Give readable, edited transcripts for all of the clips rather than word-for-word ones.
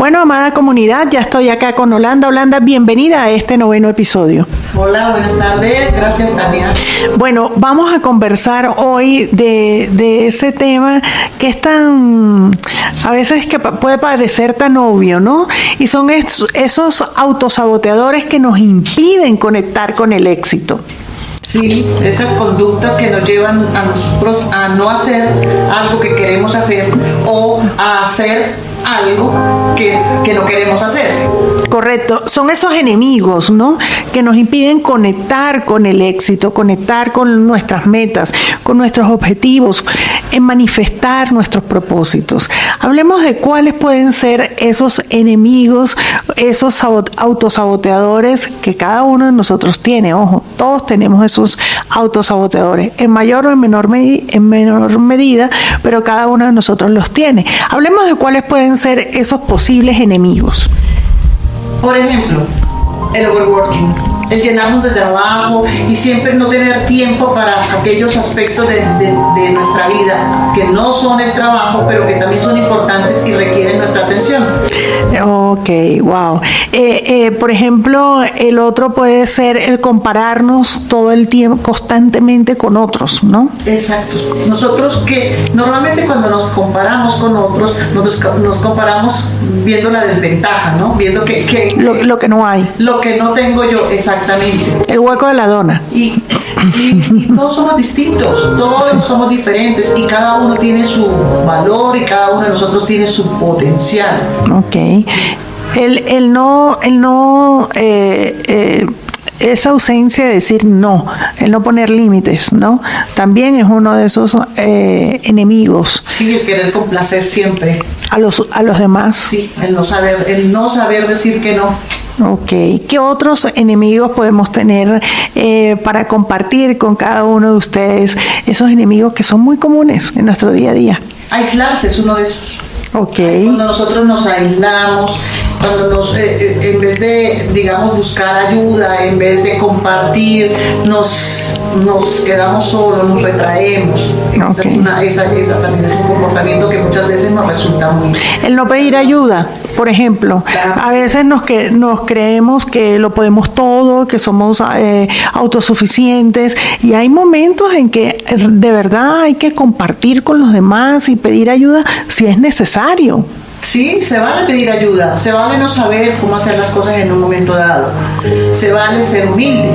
Bueno, amada comunidad, ya estoy acá con Holanda. Holanda, bienvenida a este 9º episodio. Hola, buenas tardes. Gracias, Tania. Bueno, vamos a conversar hoy de ese tema que es tan, a veces que puede parecer tan obvio, ¿no? Y son esos autosaboteadores que nos impiden conectar con el éxito. Sí, esas conductas que nos llevan a nosotros a no hacer algo que queremos hacer o a hacer algo que no queremos hacer. Correcto, son esos enemigos, ¿no? Que nos impiden conectar con el éxito, conectar con nuestras metas, con nuestros objetivos, en manifestar nuestros propósitos. Hablemos de cuáles pueden ser esos enemigos, esos autosaboteadores que cada uno de nosotros tiene. Ojo, todos tenemos esos autosaboteadores, en mayor o en menor medida, pero cada uno de nosotros los tiene. Hablemos de cuáles pueden ser esos posibles enemigos. Por ejemplo, el overworking, el llenarnos de trabajo y siempre no tener tiempo para aquellos aspectos de nuestra vida que no son el trabajo, pero que también son importantes y requieren nuestra atención. Ok, wow. Por ejemplo, el otro puede ser el compararnos todo el tiempo, constantemente con otros, ¿no? Exacto. Nosotros que normalmente cuando nos comparamos con otros, nos comparamos viendo la desventaja, ¿no? Viendo lo que no hay. Lo que no tengo yo, exactamente. El hueco de la dona. Y todos somos distintos, todos somos diferentes y cada uno tiene su valor y cada uno de nosotros tiene su potencial. Ok. Esa ausencia de decir no, el no poner límites, ¿no? También es uno de esos enemigos. Sí, el querer complacer siempre. A los demás. Sí, el no saber decir que no. Ok, ¿qué otros enemigos podemos tener para compartir con cada uno de ustedes? Esos enemigos que son muy comunes en nuestro día a día. Aislarse es uno de esos. Ok. Cuando nosotros nos aislamos, cuando en vez de, digamos, buscar ayuda, en vez de compartir, nos quedamos solos, nos retraemos. Okay. Esa también es un comportamiento que muchas veces nos resulta muy... El no pedir ayuda, por ejemplo. Claro. A veces nos creemos que lo podemos todo, que somos autosuficientes, y hay momentos en que de verdad hay que compartir con los demás y pedir ayuda si es necesario. Sí, se vale pedir ayuda, se vale no saber cómo hacer las cosas en un momento dado, se vale ser humilde.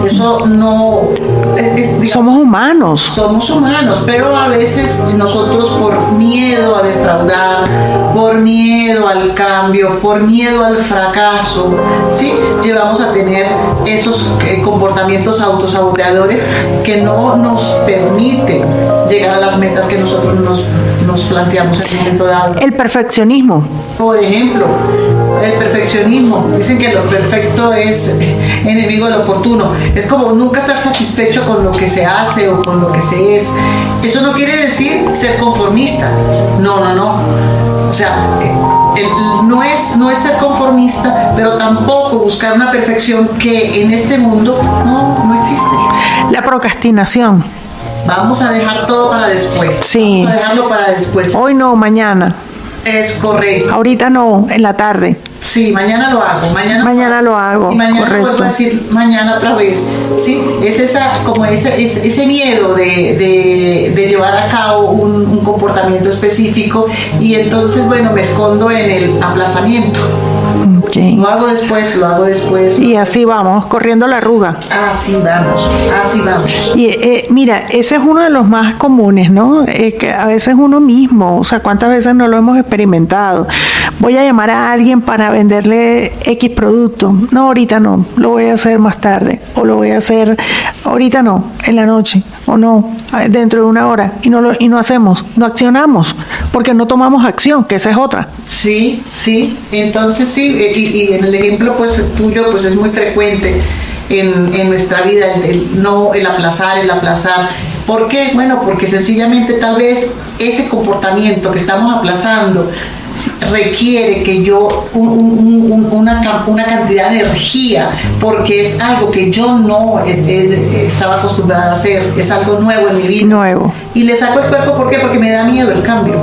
Eso no... digamos, somos humanos. Somos humanos, pero a veces nosotros por miedo a defraudar, por miedo al cambio, por miedo al fracaso, ¿sí? Llevamos a tener esos comportamientos autosaboteadores que no nos permiten llegar a las metas que nosotros nos planteamos en un momento dado. El perfeccionismo. Por ejemplo, el perfeccionismo. Dicen que lo perfecto es enemigo de lo oportuno. Es como nunca estar satisfecho con lo que se hace o con lo que se es. Eso no quiere decir ser conformista. No. O sea, no es ser conformista, pero tampoco buscar una perfección que en este mundo no existe. La procrastinación. Vamos a dejar todo para después. Sí. Vamos a dejarlo para después. Hoy no, mañana. Es correcto. Ahorita no, en la tarde. Sí, mañana lo hago. Mañana lo hago. Y mañana correcto. vuelvo a decir mañana otra vez. Sí, es ese miedo de llevar a cabo un comportamiento específico y entonces, bueno, me escondo en el aplazamiento. Okay. Lo hago después. Y así vamos, corriendo la arruga. Así vamos. Y mira, ese es uno de los más comunes, ¿no? Que a veces uno mismo, o sea, ¿cuántas veces no lo hemos experimentado? Voy a llamar a alguien para venderle X producto. No, ahorita no, lo voy a hacer más tarde. O lo voy a hacer ahorita no, en la noche. O no, dentro de una hora. Y no hacemos, no accionamos, porque no tomamos acción, que esa es otra. Sí. Entonces sí, y en el ejemplo pues tuyo pues es muy frecuente en nuestra vida el aplazar. ¿Por qué? Bueno, porque sencillamente tal vez ese comportamiento que estamos aplazando requiere que yo una cantidad de energía, porque es algo que yo no estaba acostumbrada a hacer, es algo nuevo en mi vida. Nuevo. Y le saco el cuerpo, ¿por qué? Porque me da miedo el cambio.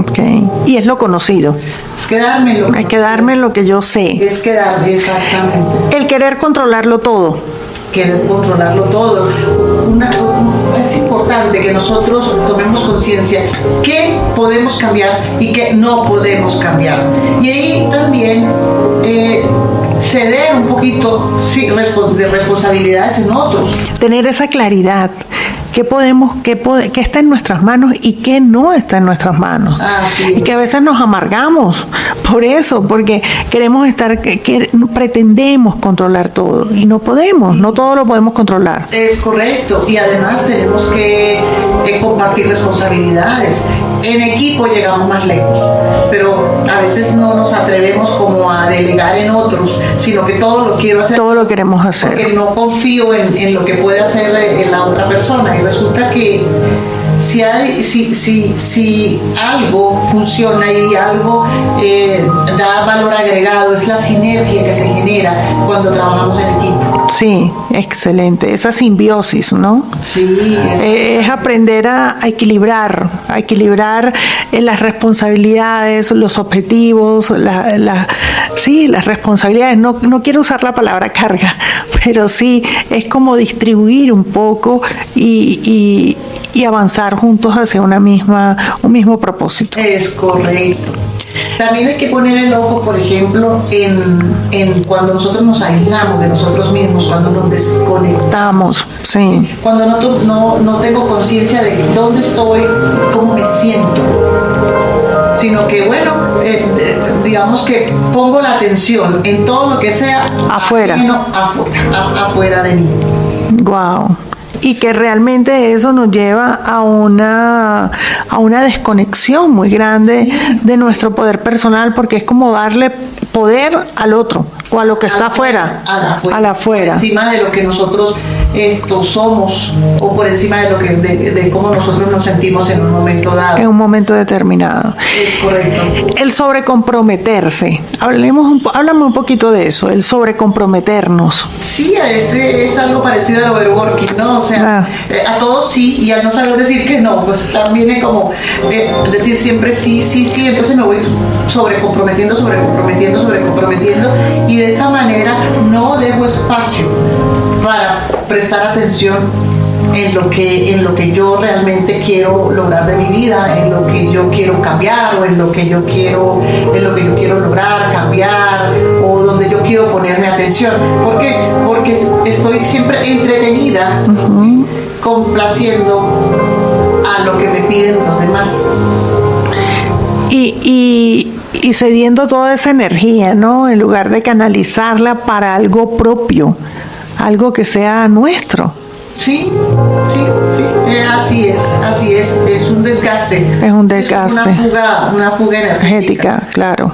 Okay. Y es lo conocido. Es quedarme en lo que Hay que quedarme en lo que yo sé. Es quedarme, exactamente. El querer controlarlo todo. Querer controlarlo todo. Es importante que nosotros tomemos conciencia qué podemos cambiar y qué no podemos cambiar. Y ahí también ceder un poquito de responsabilidades en otros. Tener esa claridad. ¿Qué está en nuestras manos y qué no está en nuestras manos? Y que a veces nos amargamos por eso, porque queremos pretendemos controlar todo y no podemos, no todo lo podemos controlar. Es correcto, y además tenemos que compartir responsabilidades. En equipo llegamos más lejos, pero a veces no nos atrevemos como a delegar en otros, sino que todo lo quiero hacer. Todo lo queremos hacer. Porque no confío en lo que puede hacer la otra persona. Y resulta que si algo funciona y algo da valor agregado, es la sinergia que se genera cuando trabajamos en equipo. Sí, excelente. Esa simbiosis, ¿no? Sí. Es aprender a equilibrar las responsabilidades, los objetivos, las responsabilidades. No quiero usar la palabra carga, pero sí es como distribuir un poco y avanzar juntos hacia un mismo propósito. Es correcto. También hay que poner el ojo, por ejemplo, en cuando nosotros nos aislamos de nosotros mismos, cuando nos desconectamos. Sí. Cuando no tengo conciencia de dónde estoy, cómo me siento. Sino que, bueno, digamos que pongo la atención en todo lo que sea afuera de mí. Wow. Y que realmente eso nos lleva a una desconexión muy grande de nuestro poder personal, porque es como darle poder al otro o a lo que está afuera, a la afuera. Por encima de lo que nosotros somos, o por encima de cómo nosotros nos sentimos en un momento dado. En un momento determinado. Es correcto. El sobrecomprometerse. Háblame un poquito de eso, el sobrecomprometernos. Sí, es algo parecido al overworking, ¿no? O sea, a todos sí, y al no saber decir que no, pues también es como decir siempre sí, entonces me voy sobrecomprometiendo, y de esa manera no dejo espacio para prestar atención en lo que yo realmente quiero lograr de mi vida, en lo que yo quiero cambiar, o en lo que yo quiero lograr, cambiar, o donde yo quiero ponerme atención. ¿Por qué? Porque estoy siempre entretenida, ¿sí? Complaciendo a lo que me piden los demás. Y cediendo toda esa energía, ¿no? En lugar de canalizarla para algo propio, algo que sea nuestro. Sí, así es un desgaste. Es un desgaste. Es una fuga energética. Claro.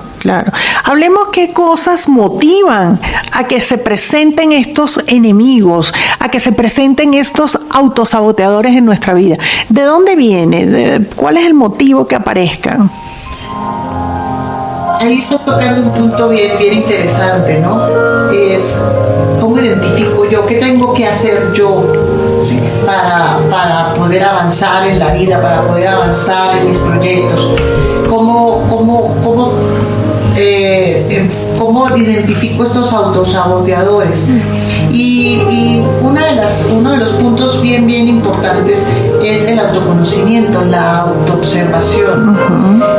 Hablemos qué cosas motivan a que se presenten estos enemigos, a que se presenten estos autosaboteadores en nuestra vida. ¿De dónde viene? ¿Cuál es el motivo que aparezcan? Ahí estás tocando un punto bien interesante, ¿no? Es cómo identifico yo, qué tengo que hacer yo, ¿sí? para poder avanzar en la vida, para poder avanzar en mis proyectos. ¿Cómo identifico estos autosaboteadores? Y uno de los puntos bien importantes es el autoconocimiento, la autoobservación.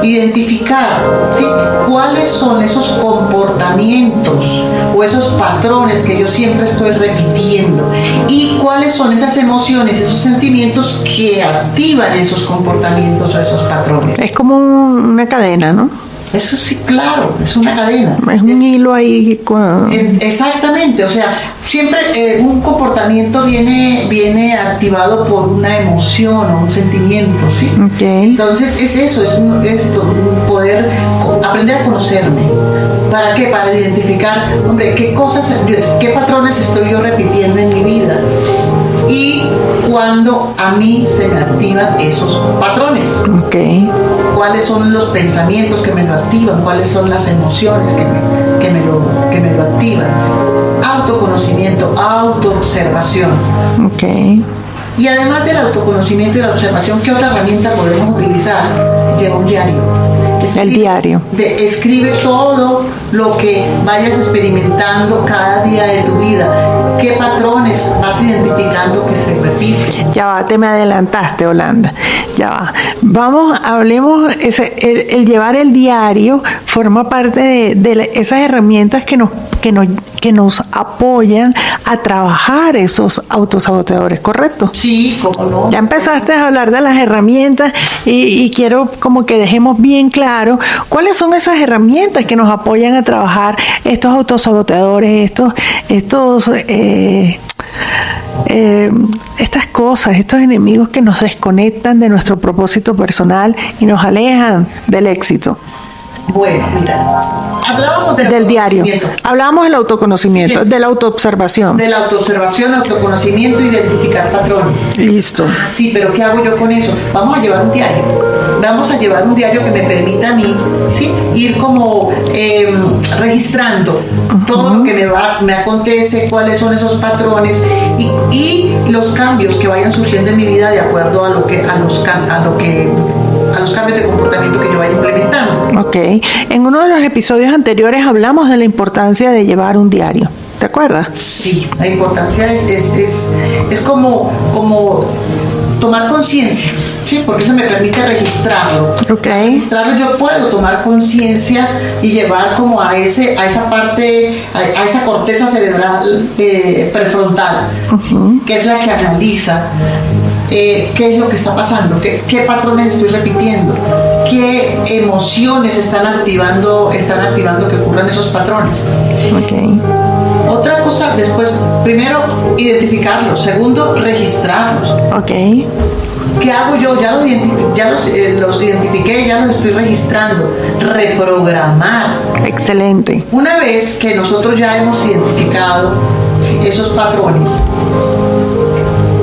Identificar, ¿sí? Cuáles son esos comportamientos o esos patrones que yo siempre estoy repitiendo, y cuáles son esas emociones, esos sentimientos que activan esos comportamientos o esos patrones. Es como una cadena, ¿no? Eso sí, claro, es una cadena. Es un hilo ahí. Exactamente, o sea, siempre un comportamiento viene activado por una emoción o un sentimiento, ¿sí? Okay. Entonces es eso, es poder aprender a conocerme. ¿Para qué? Para identificar, hombre, qué patrones estoy yo repitiendo en mi vida. y cuando a mí se me activan esos patrones. Okay. ¿Cuáles son los pensamientos que me lo activan? ¿Cuáles son las emociones que me lo activan? Autoconocimiento, autoobservación. Okay. Y además del autoconocimiento y la observación, ¿qué otra herramienta podemos utilizar? Lleva un diario. El diario. Escribe todo lo que vayas experimentando cada día de tu vida. ¿Qué patrones vas identificando que se repiten? Ya va, te me adelantaste, Holanda. Ya va. Vamos, hablemos, el llevar el diario forma parte de esas herramientas que nos apoyan a trabajar esos autosaboteadores, ¿correcto? Sí, cómo no. Ya empezaste a hablar de las herramientas y quiero como que dejemos bien claro cuáles son esas herramientas que nos apoyan a trabajar estos autosaboteadores, estas cosas, estos enemigos que nos desconectan de nuestro propósito personal y nos alejan del éxito. Bueno, mira, hablábamos del diario, hablábamos del autoconocimiento, sí, de la autoobservación. De la autoobservación, autoconocimiento, identificar patrones. Listo. Sí, pero ¿qué hago yo con eso? Vamos a llevar un diario. Vamos a llevar un diario que me permita a mí, ¿sí?, ir como registrando todo lo que me acontece, cuáles son esos patrones y los cambios que vayan surgiendo en mi vida de acuerdo a los cambios de comportamiento que yo vaya implementando. Ok. En uno de los episodios anteriores hablamos de la importancia de llevar un diario. ¿Te acuerdas? Sí, la importancia es como tomar conciencia, ¿sí? Porque eso me permite registrarlo. Ok. Al registrarlo yo puedo tomar conciencia y llevar como a esa parte, a esa corteza cerebral prefrontal, ¿sí?, que es la que analiza qué es lo que está pasando, qué patrones estoy repitiendo, qué emociones están activando que ocurran esos patrones. Okay. Otra cosa, después, primero, identificarlos. Segundo, registrarlos. Okay. ¿Qué hago yo? Ya los identifiqué, ya los estoy registrando. Reprogramar. Excelente. Una vez que nosotros ya hemos identificado esos patrones,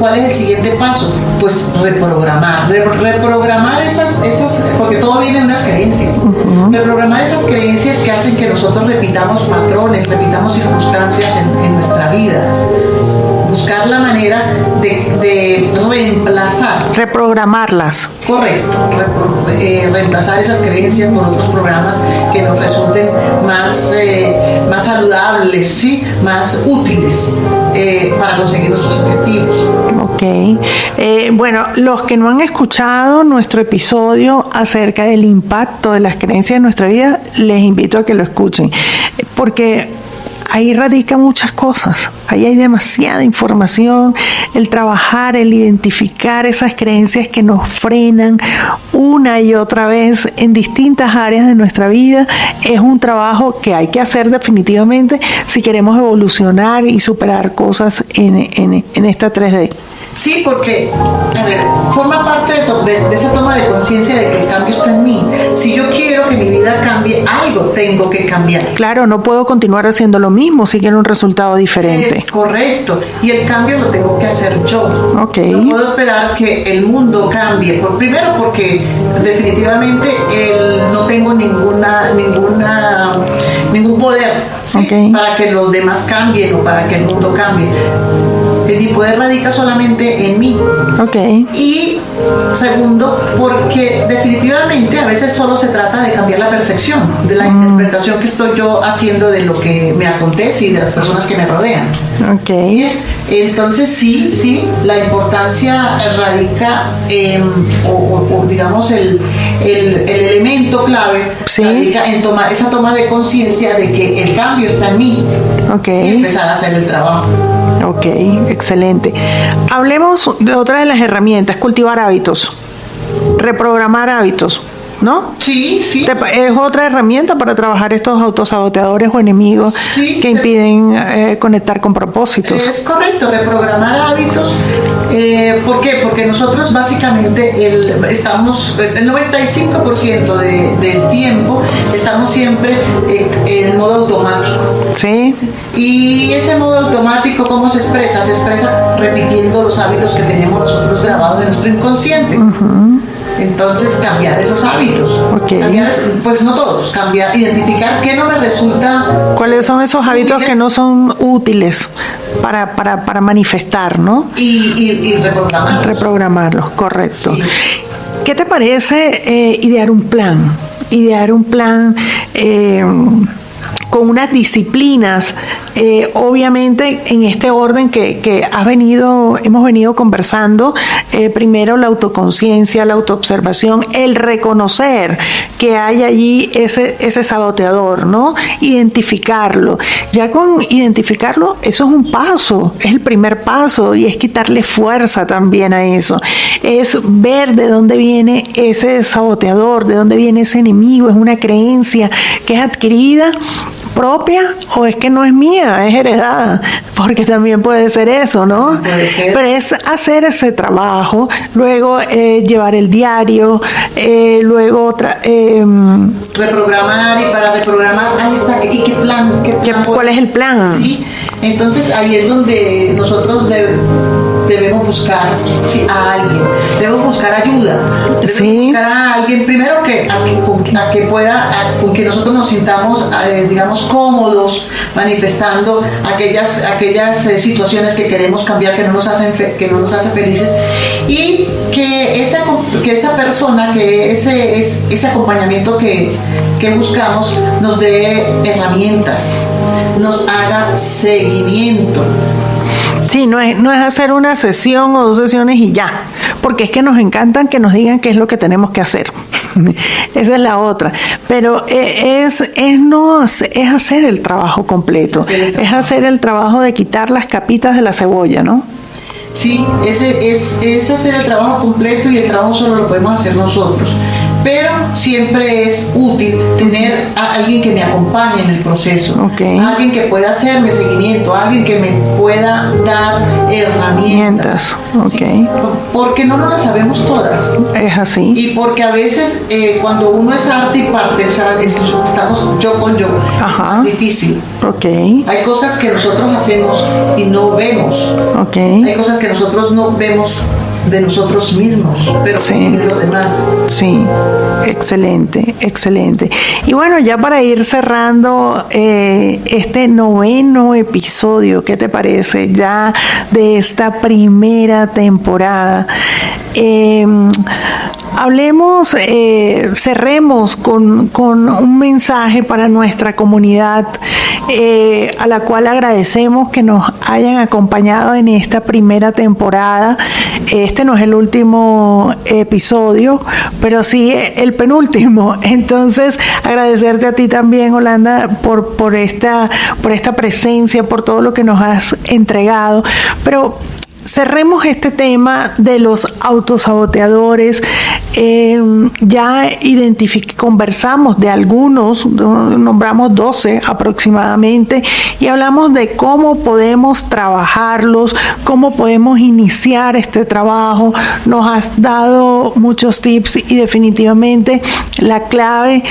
¿cuál es el siguiente paso? Pues reprogramar. Reprogramar esas, porque todo viene de unas creencias. Reprogramar esas creencias que hacen que nosotros repitamos patrones, repitamos circunstancias en nuestra vida. Buscar la manera de reemplazar. Reprogramarlas. Correcto. Reemplazar esas creencias con otros programas que nos resulten más saludables, ¿sí?, más útiles para conseguir nuestros objetivos. Ok. Bueno, los que no han escuchado nuestro episodio acerca del impacto de las creencias en nuestra vida, les invito a que lo escuchen, porque ahí radica muchas cosas, ahí hay demasiada información. El trabajar, el identificar esas creencias que nos frenan una y otra vez en distintas áreas de nuestra vida es un trabajo que hay que hacer definitivamente si queremos evolucionar y superar cosas en esta 3D. Sí, porque, a ver, forma parte de esa toma de conciencia de que el cambio está en mí. Si yo quiero que mi vida cambie, algo tengo que cambiar. Claro, no puedo continuar haciendo lo mismo si quiero un resultado diferente. Es correcto. Y el cambio lo tengo que hacer yo. Okay. No puedo esperar que el mundo cambie. Primero porque definitivamente no tengo ningún poder, ¿sí?, okay, para que los demás cambien o para que el mundo cambie. Mi poder radica solamente en mí. Okay. Y segundo, porque definitivamente a veces solo se trata de cambiar la percepción, de la interpretación que estoy yo haciendo de lo que me acontece y de las personas que me rodean. Okay. Bien, entonces sí, la importancia radica o digamos el elemento clave, sí, radica en esa toma de conciencia de que el cambio está en mí. Okay. Y empezar a hacer el trabajo. Ok, excelente. Hablemos de otra de las herramientas, cultivar hábitos, reprogramar hábitos. ¿no? Sí, sí. Es otra herramienta para trabajar estos autosaboteadores o enemigos que impiden conectar con propósitos. Es correcto, reprogramar hábitos. ¿Por qué? Porque nosotros básicamente estamos, el 95% del tiempo estamos siempre en modo automático. Sí. Y ese modo automático, ¿cómo se expresa? Se expresa repitiendo los hábitos que tenemos nosotros grabados en nuestro inconsciente. Entonces, cambiar esos hábitos. Cambiar, pues no todos, cambiar, identificar qué no me resulta. ¿Cuáles son esos hábitos útiles que no son útiles para manifestar, ¿no? Y reprogramarlos. Reprogramarlos, correcto. Sí. ¿Qué te parece idear un plan? Idear un plan con unas disciplinas, obviamente en este orden que hemos venido conversando. Primero la autoconciencia, la autoobservación, el reconocer que hay allí ese saboteador, ¿no? Identificarlo. Ya con identificarlo, eso es un paso, es el primer paso, y es quitarle fuerza también a eso. Es ver de dónde viene ese saboteador, de dónde viene ese enemigo. Es una creencia que es adquirida, propia, o es que no es mía, es heredada, porque también puede ser eso, ¿no? Puede ser. Pero es hacer ese trabajo, luego llevar el diario, luego reprogramar, y para reprogramar, ahí está, ¿y qué plan? ¿Cuál es el plan? Sí, entonces ahí es donde nosotros debemos buscar a alguien, debemos buscar ayuda, debemos buscar a alguien primero con que nosotros nos sintamos, digamos, cómodos manifestando aquellas situaciones que queremos cambiar, que no nos hacen felices, y que esa persona, que ese acompañamiento que buscamos nos dé herramientas, nos haga seguimiento. Sí, no es hacer una sesión o 2 sesiones y ya, porque es que nos encantan que nos digan qué es lo que tenemos que hacer. Esa es la otra. Pero es hacer el trabajo completo, es hacer el trabajo de quitar las capitas de la cebolla, ¿no? Sí, es hacer el trabajo completo, y el trabajo solo lo podemos hacer nosotros. Pero siempre es útil tener a alguien que me acompañe en el proceso, alguien que pueda hacerme seguimiento, alguien que me pueda dar herramientas. ¿Sí? Porque no nos las sabemos todas. Es así. Y porque a veces cuando uno es arte y parte, o sea, estamos yo con yo, es más difícil. Hay cosas que nosotros hacemos y no vemos. Hay cosas que nosotros no vemos de nosotros mismos, pero sí de los demás. Sí, excelente. Y bueno, ya para ir cerrando este 9º episodio, ¿qué te parece? Ya de esta primera temporada. Cerremos con un mensaje para nuestra comunidad, a la cual agradecemos que nos hayan acompañado en esta primera temporada. Este no es el último episodio, pero sí el penúltimo. Entonces, agradecerte a ti también, Holanda, por esta presencia, por todo lo que nos has entregado. Pero cerremos este tema de los autosaboteadores. Ya conversamos de algunos, nombramos 12 aproximadamente, y hablamos de cómo podemos trabajarlos, cómo podemos iniciar este trabajo. Nos has dado muchos tips, y definitivamente la clave,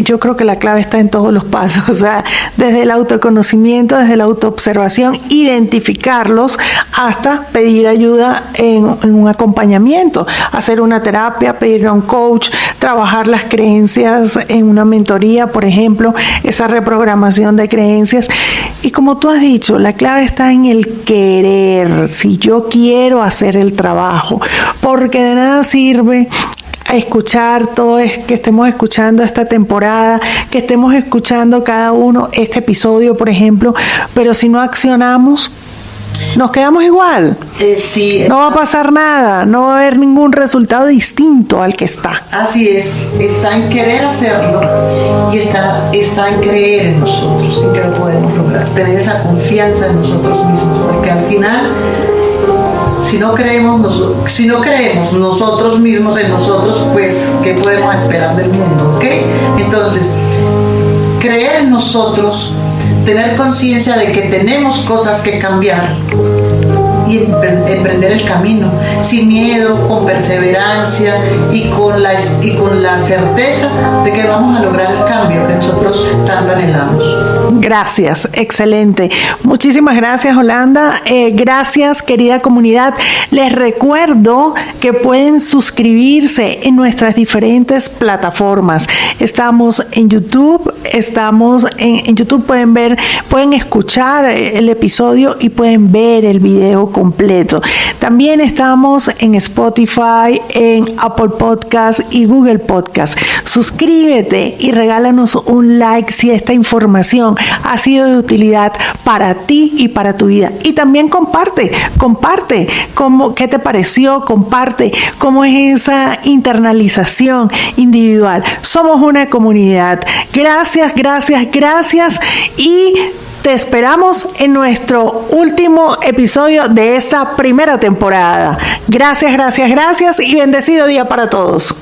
yo creo que la clave está en todos los pasos, o sea, desde el autoconocimiento, desde la autoobservación, identificarlos, hasta pedir ayuda en un acompañamiento, hacer una terapia, pedirle a un coach, trabajar las creencias en una mentoría, por ejemplo, esa reprogramación de creencias. Y como tú has dicho, la clave está en el querer. Si yo quiero hacer el trabajo, porque de nada sirve escuchar todo que estemos escuchando esta temporada, que estemos escuchando cada uno este episodio, por ejemplo, pero si no accionamos, nos quedamos igual. Sí, no va a pasar nada, no va a haber ningún resultado distinto al que está. Así es, está en querer hacerlo, y está en creer en nosotros, en que lo podemos lograr, tener esa confianza en nosotros mismos, porque al final Si no creemos nosotros mismos en nosotros, pues, ¿qué podemos esperar del mundo? ¿Ok? Entonces, creer en nosotros, tener conciencia de que tenemos cosas que cambiar y emprender el camino sin miedo, con perseverancia y con la certeza de que vamos a lograr el cambio que nosotros tanto anhelamos. Gracias, excelente. Muchísimas gracias, Yolanda. Gracias, querida comunidad. Les recuerdo que pueden suscribirse en nuestras diferentes plataformas. Estamos en YouTube, en YouTube pueden escuchar el episodio y pueden ver el video completo. También estamos en Spotify, en Apple Podcast y Google Podcast. Suscríbete y regálanos un like si esta información ha sido de utilidad para ti y para tu vida. Y también comparte qué te pareció, comparte cómo es esa internalización individual. Somos una comunidad. Gracias y te esperamos en nuestro último episodio de esta primera temporada. Gracias y bendecido día para todos.